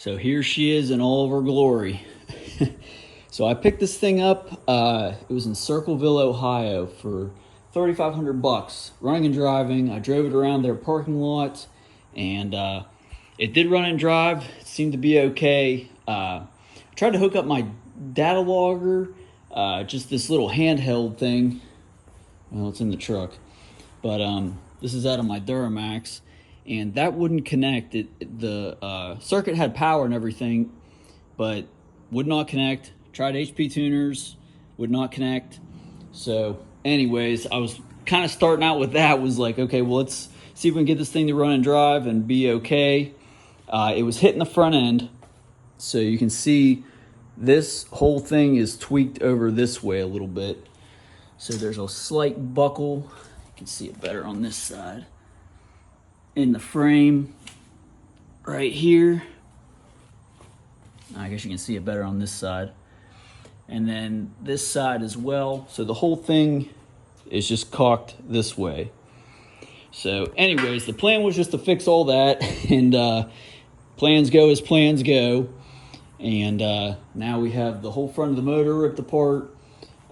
So here she is in all of her glory. So I picked this thing up. It was in Circleville, Ohio for $3,500. Running and driving. I drove it around their parking lot, and it did run and drive. It seemed to be okay. I tried to hook up my data logger, just this little handheld thing. Well, it's in the truck, but this is out of my Duramax, and that wouldn't connect. The circuit had power and everything, but would not connect. Tried HP tuners, would not connect. So anyways, I was kind of starting out with that. Was like, okay, well, let's see if we can get this thing to run and drive and be okay. It was hitting the front end, so you can see this whole thing is tweaked over this way a little bit. So there's a slight buckle. You can see it better on this side. In the frame right here. I guess you can see it better on this side. And then this side as well. So the whole thing is just cocked this way. So anyways, the plan was just to fix all that, and plans go as plans go. And now we have the whole front of the motor ripped apart.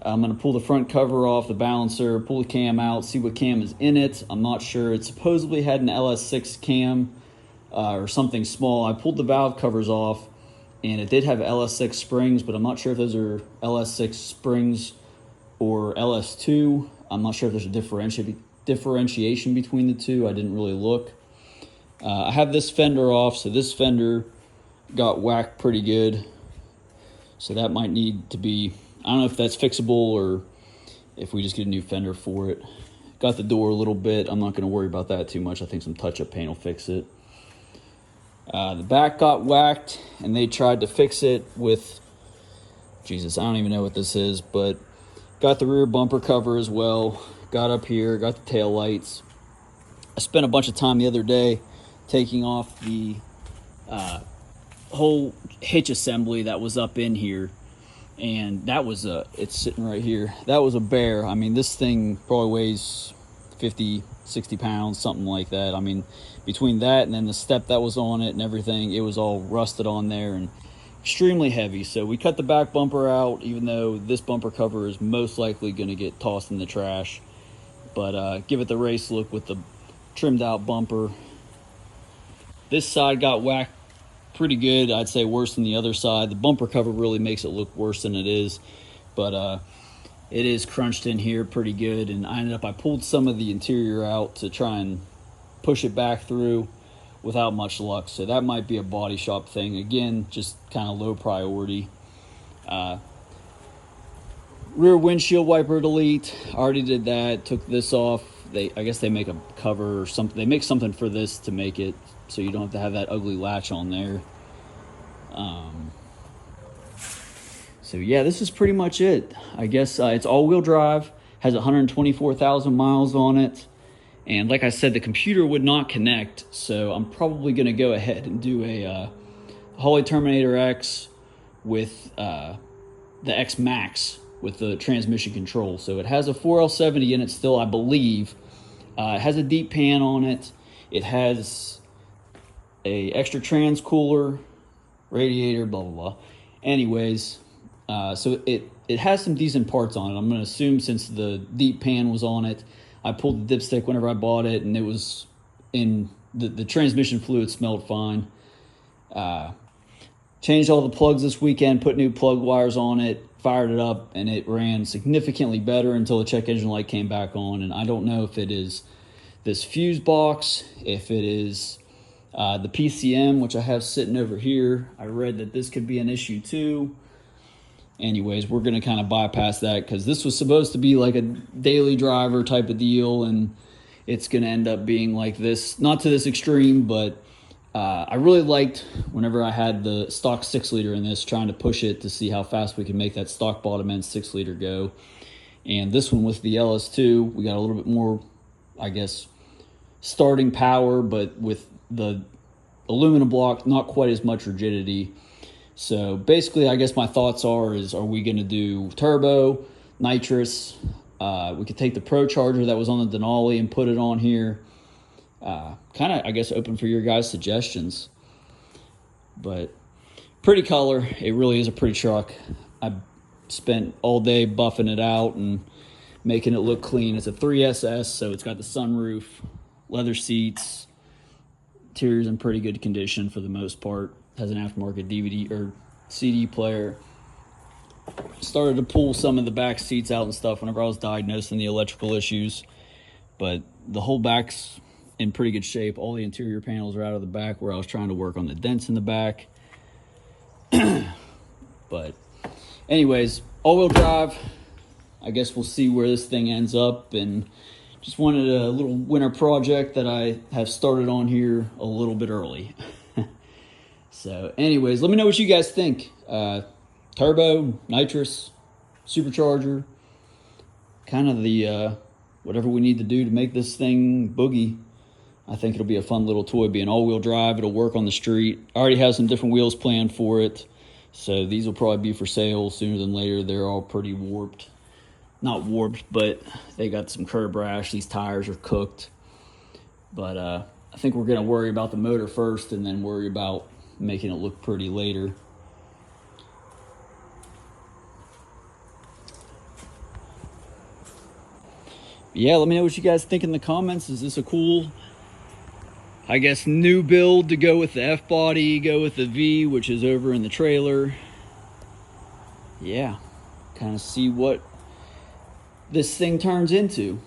I'm going to pull the front cover off, the balancer, pull the cam out, see what cam is in it. I'm not sure. It supposedly had an LS6 cam or something small. I pulled the valve covers off, and it did have LS6 springs, but I'm not sure if those are LS6 springs or LS2. I'm not sure if there's a differentiation between the two. I didn't really look. I have this fender off, so this fender got whacked pretty good. So that might need to be, I don't know if that's fixable or if we just get a new fender for it. Got the door a little bit. I'm not going to worry about that too much. I think some touch-up paint will fix it. The back got whacked, and they tried to fix it with, Jesus, I don't even know what this is, but got the rear bumper cover as well. Got up here, got the tail lights. I spent a bunch of time the other day taking off the whole hitch assembly that was up in here, and that was it's sitting right here. That was a bear. I mean, this thing probably weighs 50, 60 pounds, something like that. I mean, between that and then the step that was on it and everything, it was all rusted on there and extremely heavy. So we cut the back bumper out, even though this bumper cover is most likely going to get tossed in the trash. But give it the race look with the trimmed out bumper. This side got whacked pretty good. I'd say worse than the other side. The bumper cover really makes it look worse than it is, but it is crunched in here pretty good. And I pulled some of the interior out to try and push it back through without much luck. So that might be a body shop thing. Again, just kind of low priority. Rear windshield wiper delete. I already did that. Took this off. I guess they make a cover or something. They make something for this to make it so you don't have to have that ugly latch on there. So yeah, this is pretty much it. I guess it's all-wheel drive, has 124,000 miles on it, and like I said, the computer would not connect, so I'm probably going to go ahead and do a Holley Terminator X with the X Max with the transmission control. So it has a 4L70 in it still, I believe. It has a deep pan on it. It has a extra trans cooler, radiator, blah blah blah. Anyways, so it has some decent parts on it. I'm going to assume since the deep pan was on it, I pulled the dipstick whenever I bought it, and it was in the transmission fluid smelled fine. Changed all the plugs this weekend, put new plug wires on it, fired it up, and it ran significantly better until the check engine light came back on. And I don't know if it is this fuse box, if it is the PCM, which I have sitting over here. I read that this could be an issue too. Anyways, we're going to kind of bypass that because this was supposed to be like a daily driver type of deal, and it's going to end up being like this. Not to this extreme, but I really liked whenever I had the stock 6-liter in this, trying to push it to see how fast we can make that stock bottom end 6-liter go. And this one with the LS2, we got a little bit more, I guess, starting power, but with the aluminum block, not quite as much rigidity. So basically, I guess my thoughts are we going to do turbo, nitrous? We could take the Pro Charger that was on the Denali and put it on here. Kind of, I guess, open for your guys' suggestions. But Pretty color. It really is a pretty truck. I spent all day buffing it out and making it look clean. It's a 3SS, so it's got the sunroof, leather seats, interior's in pretty good condition for the most part. Has an aftermarket DVD or CD player. Started to pull some of the back seats out and stuff whenever I was diagnosing the electrical issues, but the whole back's in pretty good shape. All the interior panels are out of the back where I was trying to work on the dents in the back. But anyways, all-wheel drive. I guess we'll see where this thing ends up, and just wanted a little winter project that I have started on here a little bit early. So anyways, let me know what you guys think. Turbo, nitrous, supercharger, kind of the whatever we need to do to make this thing boogie. I think it'll be a fun little toy. Be an all-wheel drive. It'll work on the street. I already have some different wheels planned for it, so these will probably be for sale sooner than later. They're all pretty warped. Not warped, but they got some curb rash. These tires are cooked. But I think we're going to worry about the motor first and then worry about making it look pretty later. Yeah, let me know what you guys think in the comments. Is this a cool, I guess, new build to go with the F-body, go with the V, which is over in the trailer? Yeah, kind of see what this thing turns into.